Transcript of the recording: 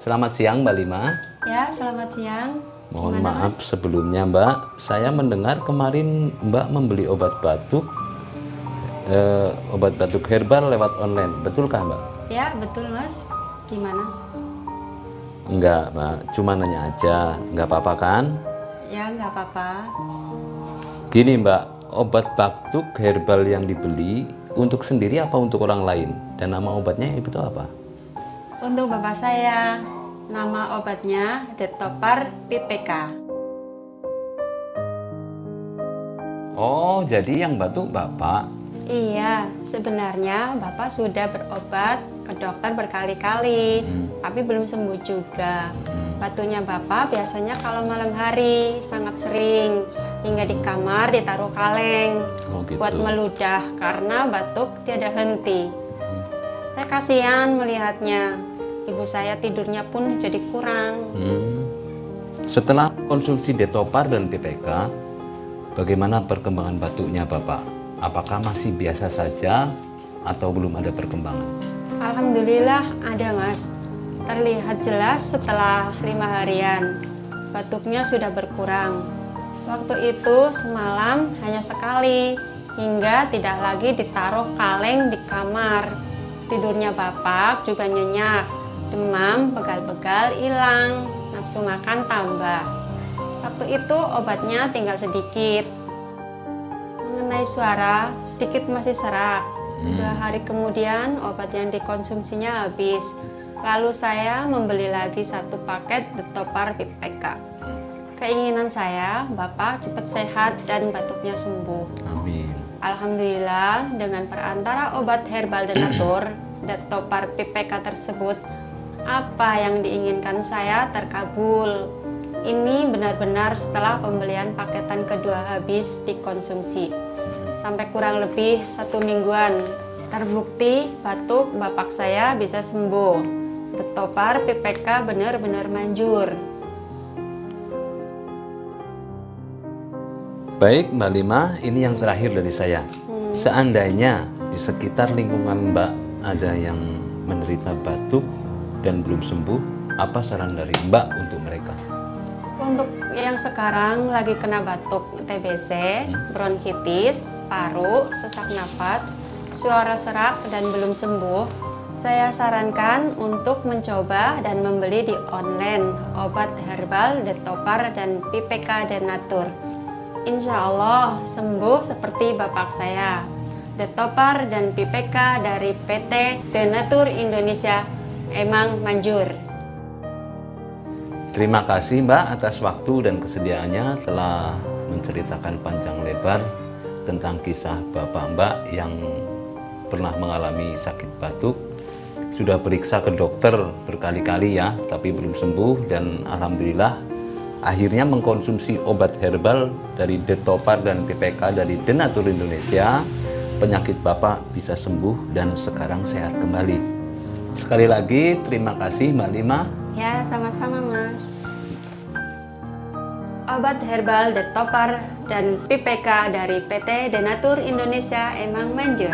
Selamat siang Mbak Lima. Ya, selamat siang. Mohon Gimana, maaf Mas? sebelumnya Mbak, saya mendengar kemarin Mbak membeli obat batuk herbal lewat online, betulkah Mbak? Ya, betul, Mas. Gimana? Enggak Mbak, cuma nanya aja, nggak apa-apa kan? Ya, nggak apa-apa. Gini Mbak, obat batuk herbal yang dibeli untuk sendiri apa untuk orang lain? Dan nama obatnya itu apa? Untuk bapak saya, nama obatnya Detopar PPK. Oh, jadi yang batuk Bapak? Iya, sebenarnya bapak sudah berobat ke dokter berkali-kali, tapi belum sembuh juga. Batuknya bapak biasanya kalau malam hari sangat sering, hingga di kamar ditaruh kaleng Oh gitu. buat meludah karena batuk tiada henti. Saya kasihan melihatnya. Ibu saya tidurnya pun jadi kurang. Setelah konsumsi Detopar dan PPK, bagaimana perkembangan batuknya Bapak? Apakah masih biasa saja atau belum ada perkembangan? Alhamdulillah ada, Mas. Terlihat jelas setelah 5 harian. Batuknya sudah berkurang. Waktu itu semalam hanya sekali, hingga tidak lagi ditaruh kaleng di kamar. Tidurnya bapak juga nyenyak. Demam, pegal-pegal hilang, nafsu makan tambah. Waktu itu obatnya tinggal sedikit. Mengenai suara, sedikit masih serak. 2 hari kemudian obat yang dikonsumsinya habis. Lalu saya membeli lagi 1 paket Detopar PPK. Keinginan saya, bapak cepat sehat dan batuknya sembuh. Amin. Alhamdulillah, dengan perantara obat herbal Denatur, Detopar PPK tersebut, apa yang diinginkan saya terkabul. Ini benar-benar setelah pembelian paketan kedua habis dikonsumsi. Sampai kurang lebih 1 mingguan. Terbukti batuk bapak saya bisa sembuh. Detopar PPK benar-benar manjur. Baik Mbak Lima, ini yang terakhir dari saya. Seandainya di sekitar lingkungan Mbak ada yang menderita batuk dan belum sembuh, apa saran dari Mbak untuk mereka? Untuk yang sekarang lagi kena batuk TBC, bronkitis, paru, sesak napas, suara serak dan belum sembuh, saya sarankan untuk mencoba dan membeli di online obat herbal Detopar dan PPK Denatur. Insya Allah sembuh seperti bapak saya. Detopar dan PPK dari PT Denatur Indonesia emang manjur. Terima kasih Mbak atas waktu dan kesediaannya telah menceritakan panjang lebar tentang kisah Bapak Mbak yang pernah mengalami sakit batuk. Sudah periksa ke dokter berkali-kali ya, tapi belum sembuh dan Alhamdulillah akhirnya mengkonsumsi obat herbal dari Detopar dan PPK dari Denatur Indonesia. Penyakit Bapak bisa sembuh dan sekarang sehat kembali. Sekali lagi terima kasih Mbak Lima. Ya, sama-sama Mas. Obat herbal Detopar dan PPK dari PT Denatur Indonesia emang manjur.